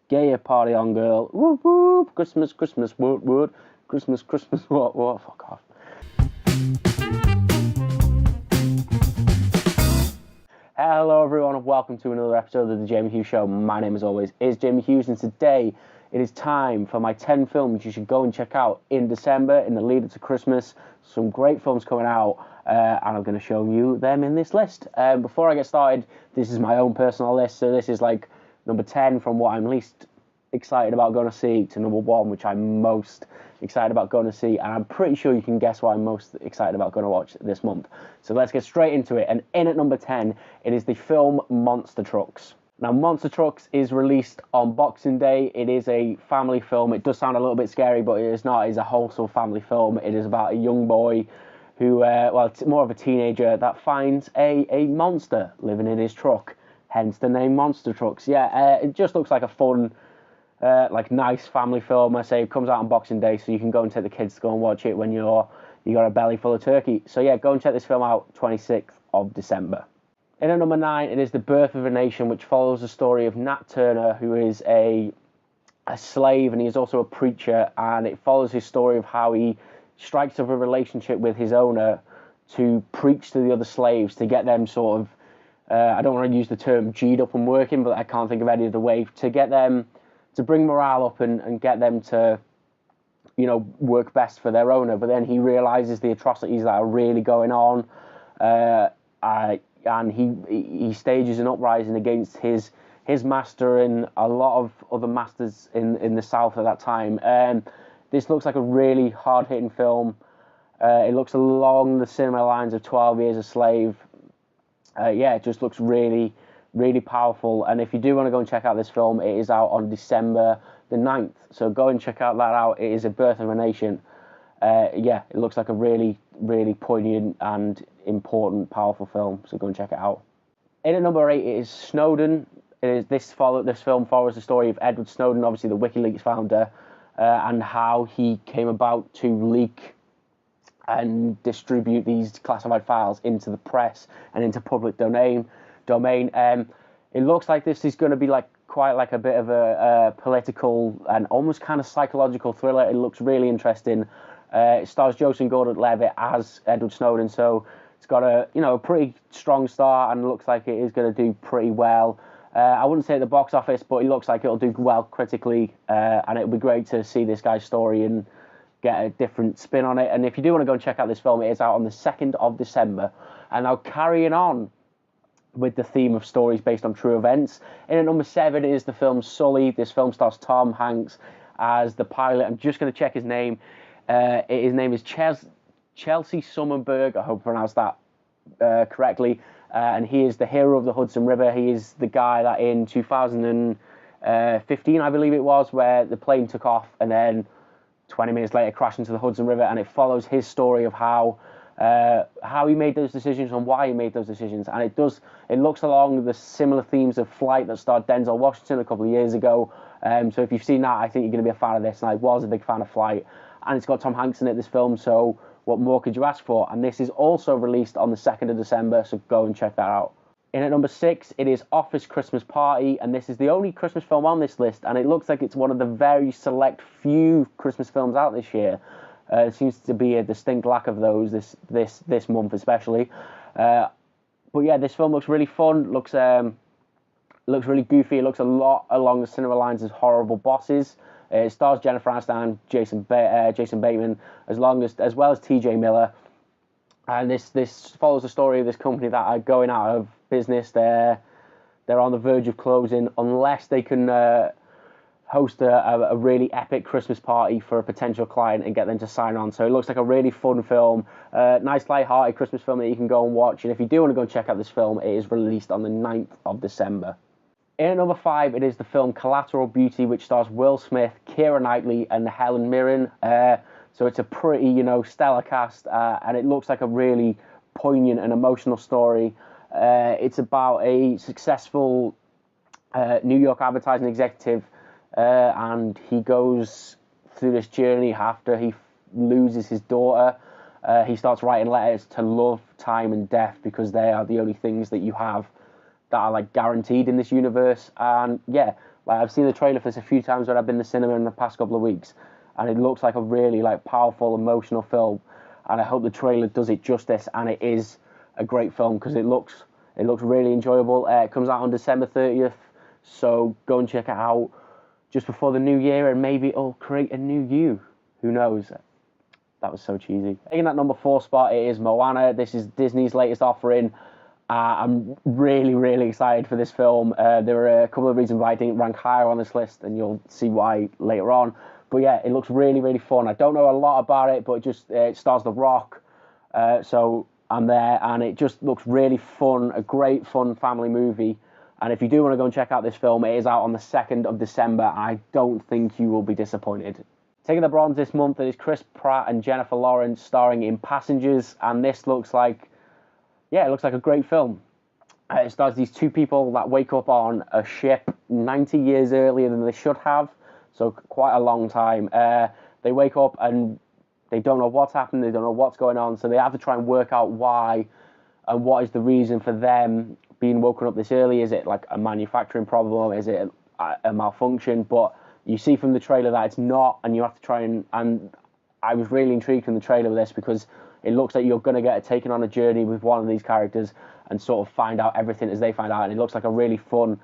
Get your party on, girl. Whoop, whoop. Christmas, Christmas, what, what? Christmas, Christmas, what, what? Fuck off. Hello, everyone, and welcome to another episode of The Jamie Hughes Show. My name, as always, is Jamie Hughes, and today it is time for my 10 films you should go and check out in December, in the lead-up to Christmas. Some great films coming out, and I'm going to show you them in this list. Before I get started, this is my own personal list, so this is like number 10 from what I'm least excited about going to see to number 1, which I'm most excited about going to see, and I'm pretty sure you can guess what I'm most excited about going to watch this month. So let's get straight into it, and in at number 10, it is the film Monster Trucks. Now, Monster Trucks is released on Boxing Day. It is a family film. It does sound a little bit scary, but it is not. It's a wholesome family film. It is about a young boy who, it's more of a teenager that finds a monster living in his truck, hence the name Monster Trucks. It just looks like a fun, nice family film. I say it comes out on Boxing Day, so you can go and take the kids to go and watch it when you got a belly full of turkey. So yeah, go and check this film out, 26th of December. In at number 9, it is The Birth of a Nation, which follows the story of Nat Turner, who is a slave, and he is also a preacher, and it follows his story of how he strikes up a relationship with his owner to preach to the other slaves, to get them sort of, I don't want to use the term G'd up and working, but I can't think of any other way, to get them, to bring morale up and get them to, work best for their owner. But then he realizes the atrocities that are really going on, and he stages an uprising against his master and a lot of other masters in the South at that time. This looks like a really hard-hitting film. It looks along the similar lines of 12 Years a Slave. It just looks really, really powerful. And if you do want to go and check out this film, it is out on December the 9th. So go and check that out. It is A Birth of a Nation. It looks like a really, really poignant and important, powerful film. So go and check it out. In at number 8, it is Snowden. This film follows the story of Edward Snowden, obviously the WikiLeaks founder, and how he came about to leak and distribute these classified files into the press and into public domain. It looks like this is going to be quite like a bit of a political and almost kind of psychological thriller. It looks really interesting. It stars Joseph Gordon-Levitt as Edward Snowden, so it's got a pretty strong start, and it looks like it is going to do pretty well. I wouldn't say at the box office, but it looks like it'll do well critically, and it'll be great to see this guy's story and get a different spin on it. And if you do want to go and check out this film, it is out on the 2nd of December. And now carrying on with the theme of stories based on true events, in at number 7 is the film Sully. This film stars Tom Hanks as the pilot. I'm just going to check his name. His name is Chelsea Summerberg. I hope I pronounced that correctly. And he is the hero of the Hudson River. He is the guy that in 2015, I believe it was, where the plane took off and then 20 minutes later crashed into the Hudson River. And it follows his story of how he made those decisions and why he made those decisions. And it looks along the similar themes of Flight that starred Denzel Washington a couple of years ago. So if you've seen that, I think you're going to be a fan of this. And I was a big fan of Flight. And it's got Tom Hanks in it, this film, so what more could you ask for? And this is also released on the 2nd of December, so go and check that out. In at number 6, it is Office Christmas Party, and this is the only Christmas film on this list, and it looks like it's one of the very select few Christmas films out this year. There seems to be a distinct lack of those this month especially. But yeah, this film looks really fun, looks really goofy. It looks a lot along the cinema lines as Horrible Bosses. It stars Jennifer Aniston, Jason Bateman, as well as T.J. Miller, and this follows the story of this company that are going out of business. They're on the verge of closing unless they can host a really epic Christmas party for a potential client and get them to sign on. So it looks like a really fun film, nice light-hearted Christmas film that you can go and watch. And if you do want to go and check out this film, it is released on the 9th of December. In at number 5, it is the film Collateral Beauty, which stars Will Smith, Keira Knightley, and Helen Mirren. So it's a pretty, stellar cast, and it looks like a really poignant and emotional story. It's about a successful New York advertising executive, and he goes through this journey after he loses his daughter. He starts writing letters to love, time, and death, because they are the only things that you have that are guaranteed in this universe. And yeah, Like, I've seen the trailer for this a few times when I've been in the cinema in the past couple of weeks, and it looks like a really like powerful, emotional film. And I hope the trailer does it justice, and it is a great film because it looks really enjoyable. It comes out on December 30th, so go and check it out just before the new year, and maybe it'll create a new you. Who knows? That was so cheesy. Taking that number 4 spot, it is Moana. This is Disney's latest offering. I'm really, really excited for this film. There are a couple of reasons why I didn't rank higher on this list, and you'll see why later on. But yeah, it looks really, really fun. I don't know a lot about it, but it stars The Rock, so I'm there, and it just looks really fun, a great fun family movie. And if you do want to go and check out this film, it is out on the 2nd of December. I don't think you will be disappointed. Taking the bronze this month, it is Chris Pratt and Jennifer Lawrence starring in Passengers, and this looks like, yeah, it looks like a great film. It stars these two people that wake up on a ship 90 years earlier than they should have, so quite a long time. They wake up and they don't know what's happened, they don't know what's going on, so they have to try and work out why and what is the reason for them being woken up this early. Is it like a manufacturing problem? Is it a malfunction? But you see from the trailer that it's not, and you have to try and I was really intrigued in the trailer with this because it looks like you're going to get taken on a journey with one of these characters and sort of find out everything as they find out, and it looks like a really fun,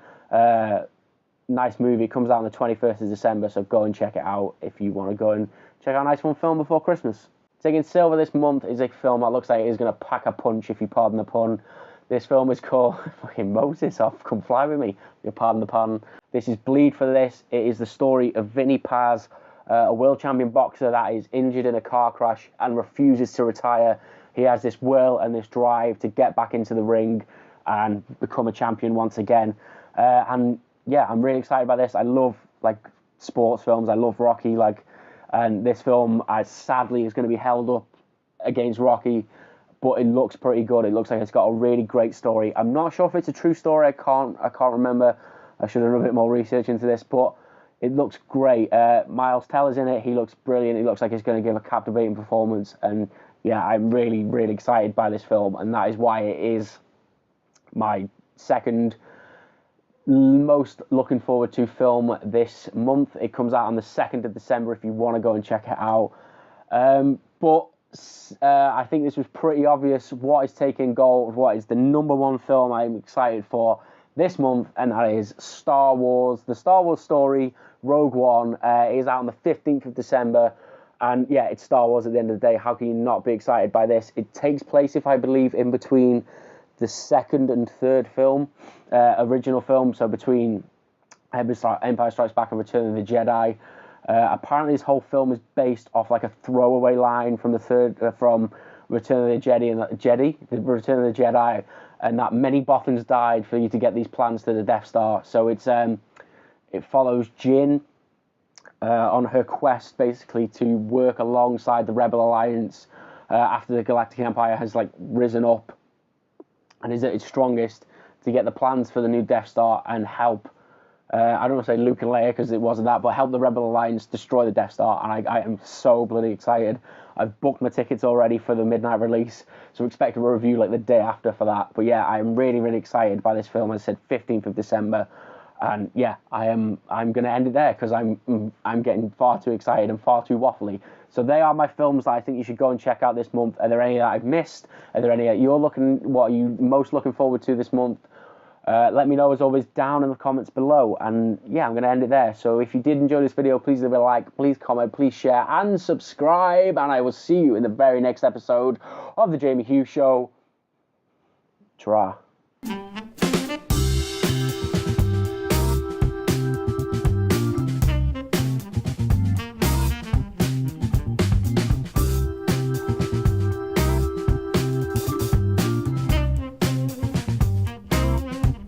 nice movie. It comes out on the 21st of December, so go and check it out if you want to go and check out a nice fun film before Christmas. Taking silver this month is a film that looks like it is going to pack a punch, if you pardon the pun. This film is called fucking Moses off Come Fly With Me, if you pardon the pun. This is Bleed for This. It is the story of Vinny Paz, a world champion boxer that is injured in a car crash and refuses to retire. He has this will and this drive to get back into the ring and become a champion once again. And yeah, I'm really excited about this. I love like sports films. I love Rocky. And this film, sadly, is going to be held up against Rocky, but it looks pretty good. It looks like it's got a really great story. I'm not sure if it's a true story. I can't remember. I should have done a bit more research into this, but it looks great. Miles Teller's in it. He looks brilliant. He looks like he's going to give a captivating performance. And yeah, I'm really, really excited by this film, and that is why it is my second most looking forward to film this month. It comes out on the 2nd of December if you want to go and check it out. But I think this was pretty obvious what is taking gold, what is the number one film I'm excited for this month, and that is Star Wars. The Star Wars story, Rogue One, is out on the 15th of December. And yeah, it's Star Wars at the end of the day. How can you not be excited by this? It takes place, if I believe, in between the second and third film, original film, so between Empire Strikes Back and Return of the Jedi. Apparently, this whole film is based off like a throwaway line from from Return of the Return of the Jedi, and that many Bothans died for you to get these plans to the Death Star. So it follows Jyn on her quest basically to work alongside the Rebel Alliance after the Galactic Empire has like risen up and is at its strongest, to get the plans for the new Death Star and help, I don't want to say Luke and Leia because it wasn't that, but help the Rebel Alliance destroy the Death Star. And I am so bloody excited. I've booked my tickets already for the midnight release, so expect a review like the day after for that. But yeah, I'm really, really excited by this film. As I said, 15th of December. And yeah, I'm going to end it there because I'm getting far too excited and far too waffly. So they are my films that I think you should go and check out this month. Are there any that I've missed? Are there any that what are you most looking forward to this month? Let me know, as always, down in the comments below. And yeah, I'm going to end it there. So if you did enjoy this video, please leave a like, please comment, please share, and subscribe. And I will see you in the very next episode of The Jamie Hughes Show. Ta-ra.